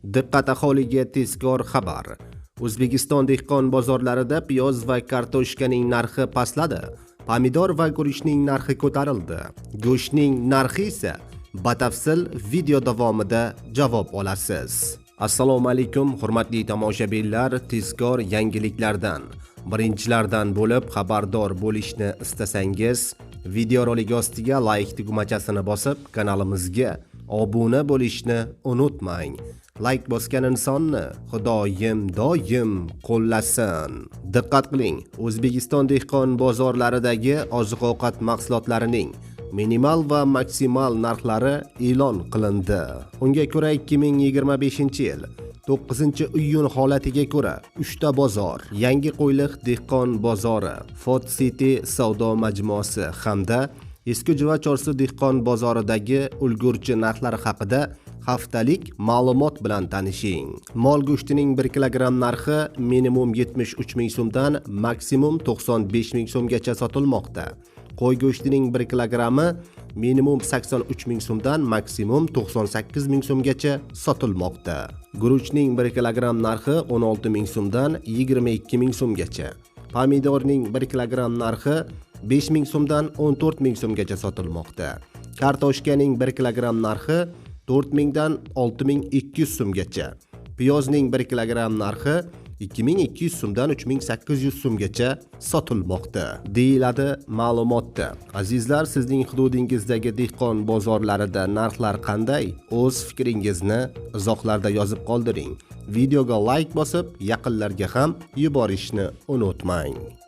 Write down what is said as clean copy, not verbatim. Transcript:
Diqqat aholiga tezkor xabar. O'zbekiston dehqon bozorlarida piyoz va kartoshkaning narxi pastladi. Pomidor va guruchning narxi ko'tarildi. Go'shtning narxi esa batafsil video davomida javob olasiz. Assalomu alaykum hurmatli tomoshabinlar, tezkor yangiliklardan birinchilardan bo'lib xabardor bo'lishni istasangiz, videorolik ostiga like tugmachasini bosib, kanalimizga obuna bo'lishni unutmang. Like bosgan insonni Xudoyim doim qo'llasin. Diqqat qiling, O'zbekiston dehqon bozorlaridagi oziq-ovqat mahsulotlarining minimal va maksimal narxlari e'lon qilindi. Unga ko'ra 2025-yil 9-iyun holatiga ko'ra 3 ta bozor, Yangi Qo'yliq dehqon bozori, Fort City savdo majmuasi hamda Eski Juva Chorsu dehqon bozoridagi ulgurji narxlari haqida haftalik ma'lumot bilan tanishing. Mol go'shtining 1 kilogramm narxi minimum 73 ming so'mdan maksimum 95 ming so'mgacha sotilmoqda. Qo'y go'shtining 1 kilogrammi minimum 83 ming so'mdan maksimum 98 ming so'mgacha sotilmoqda. Guruchning 1 kilogramm narxi 16 ming so'mdan 22 ming so'mgacha. Pomidorning 1 kilogramm narxi 5 ming so'mdan 14 ming so'mgacha sotilmoqda. Kartoshkaning 1 kilogramm narxi 4 mingdan 6200 so'mgacha. Piyozning 1 kilogramm narxi 2200 so'mdan 3800 so'mgacha sotilmoqda, deyiladi ma'lumotda. Azizlar, sizning hududingizdagi dehqon bozorlarida narxlar qanday? O'z fikringizni izohlarda yozib qoldiring. Videoga like bosib, yaqinlarga ham yuborishni unutmang.